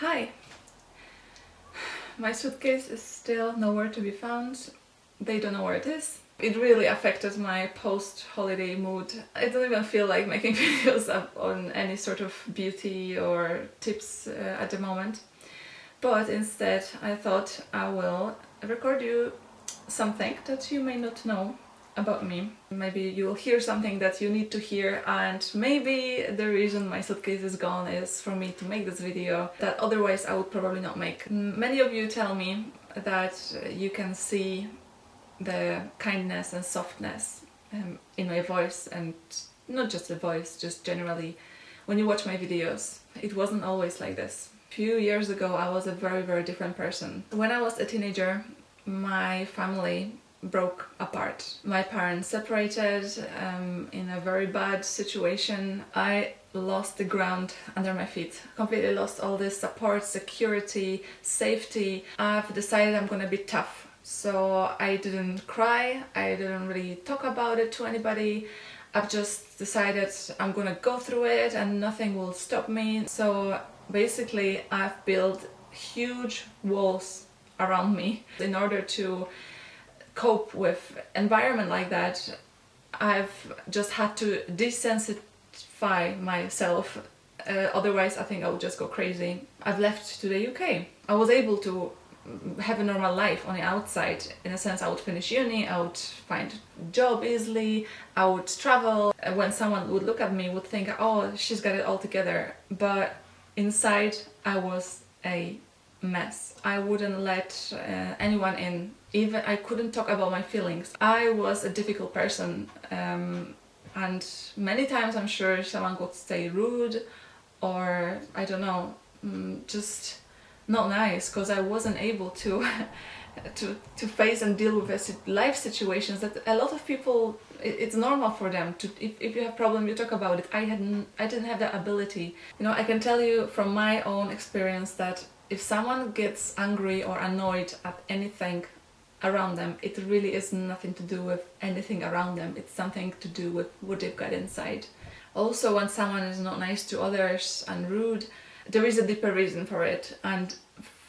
Hi! My suitcase is still nowhere to be found. They don't know where it is. It really affected my post-holiday mood. I don't even feel like making videos on any sort of beauty or tips at the moment. But instead I thought I will record you something that you may not know about me. Maybe you'll hear something that you need to hear, and maybe the reason my suitcase is gone is for me to make this video that otherwise I would probably not make. Many of you tell me that you can see the kindness and softness in my voice, and not just the voice, just generally when you watch my videos. It wasn't always like this. A few years ago I was a very different person. When I was a teenager, my family broke apart. My parents separated in a very bad situation. I lost the ground under my feet. Completely lost all this support, security, safety. I've decided I'm gonna be tough. So I didn't cry, I didn't really talk about it to anybody. I've just decided I'm gonna go through it and nothing will stop me. So basically I've built huge walls around me in order to cope with environment like that. I've just had to desensify myself, otherwise I think I would just go crazy. I've left to the UK. I was able to have a normal life on the outside. In a sense, I would finish uni, I would find a job easily, I would travel. When someone would look at me, would think, oh, she's got it all together. But inside I was a mess. I wouldn't let anyone in. Even I couldn't talk about my feelings. I was a difficult person, and many times I'm sure someone would say rude or I don't know, just not nice, because I wasn't able to to face and deal with life situations that a lot of people, it's normal for them to, if you have a problem you talk about it. I didn't have that ability. You know, I can tell you from my own experience that if someone gets angry or annoyed at anything around them, it really is nothing to do with anything around them. It's something to do with what they've got inside. Also, when someone is not nice to others and rude, there is a deeper reason for it, and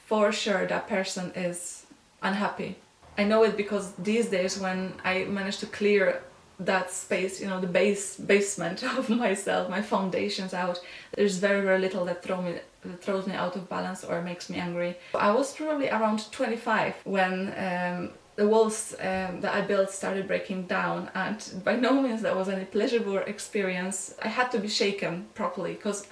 for sure that person is unhappy. I know it because these days when I managed to clear that space, you know, the basement of myself, my foundations out, there's very little that throws me out of balance or makes me angry. I was probably around 25 when the walls that I built started breaking down, and by no means that was any pleasurable experience. I had to be shaken properly, because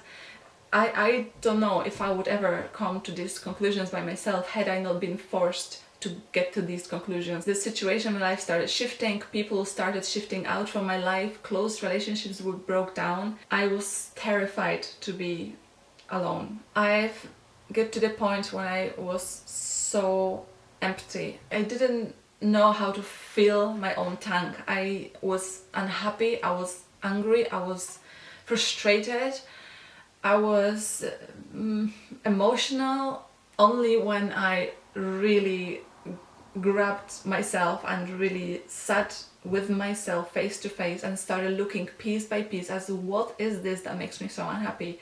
I don't know if I would ever come to these conclusions by myself had I not been forced to get to these conclusions. The situation in life started shifting, people started shifting out from my life, close relationships would broke down. I was terrified to be alone. I've get to the point when I was so empty. I didn't know how to fill my own tank. I was unhappy, I was angry, I was frustrated, I was emotional only when I really grabbed myself and really sat with myself face to face and started looking piece by piece as what is this that makes me so unhappy.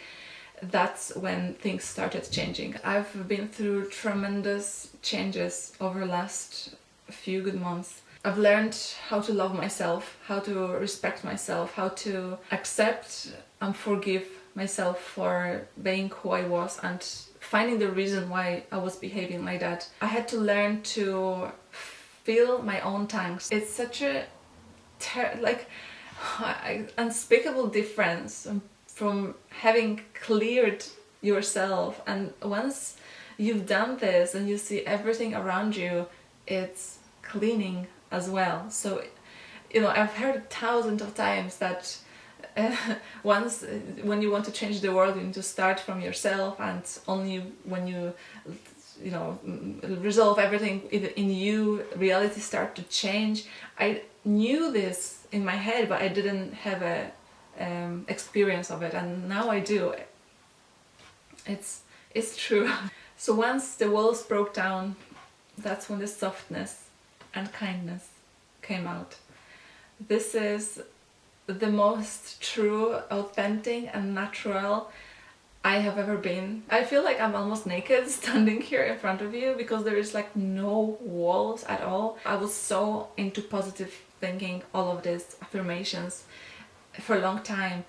That's when things started changing. I've been through tremendous changes over the last few good months. I've learned how to love myself, how to respect myself, how to accept and forgive myself for being who I was and finding the reason why I was behaving like that. I had to learn to fill my own tanks. It's such a unspeakable difference from having cleared yourself, and once you've done this and you see everything around you, it's cleaning as well. So, you know, I've heard thousands of times that once when you want to change the world, you need to start from yourself, and only when you know, resolve everything in you, reality start to change. I knew this in my head, but I didn't have a experience of it, and now I do. It's true. So once the walls broke down, that's when the softness and kindness came out. This is the most true, authentic and natural I have ever been. I feel like I'm almost naked standing here in front of you because there is like no walls at all. I was so into positive thinking, all of these affirmations for a long time.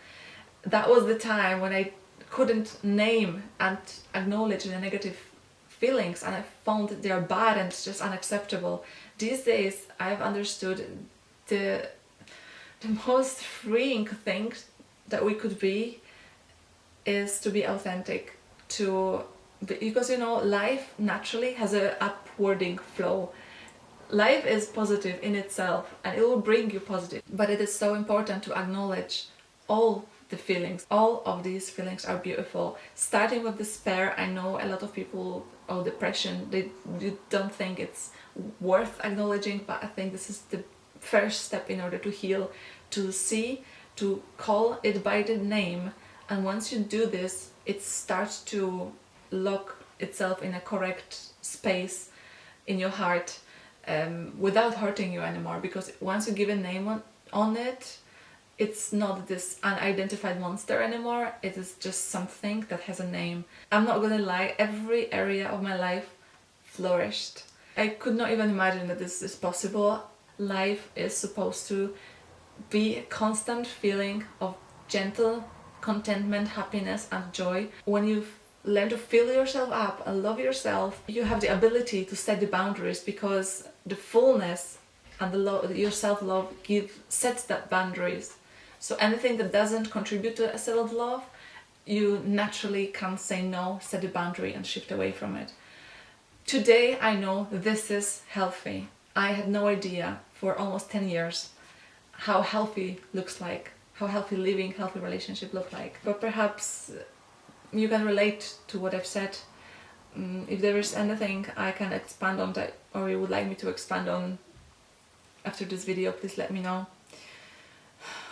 That was the time when I couldn't name and acknowledge the negative feelings, and I found they are bad and it's just unacceptable. These days I've understood the most freeing thing that we could be is to be authentic, because you know, life naturally has a upwarding flow. Life is positive in itself and it will bring you positive, but it is so important to acknowledge all the feelings. All of these feelings are beautiful, starting with despair. I know a lot of people, or depression, they don't think it's worth acknowledging, but I think this is the first step in order to heal, to see, to call it by the name. And once you do this, it starts to lock itself in a correct space in your heart, without hurting you anymore. Because once you give a name on it, it's not this unidentified monster anymore. It is just something that has a name. I'm not gonna lie, every area of my life flourished. I could not even imagine that this is possible. Life is supposed to be a constant feeling of gentle contentment, happiness and joy. When you learn to fill yourself up and love yourself, you have the ability to set the boundaries, because the fullness and your self-love sets that boundaries. So anything that doesn't contribute to self-love, you naturally can say no, set a boundary and shift away from it. Today I know this is healthy. I had no idea for almost 10 years how healthy looks like, how healthy living, healthy relationship look like. But perhaps you can relate to what I've said. If there is anything I can expand on that, or you would like me to expand on after this video, please let me know.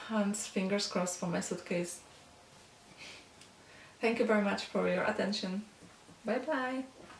And fingers crossed for my suitcase. Thank you very much for your attention. Bye bye.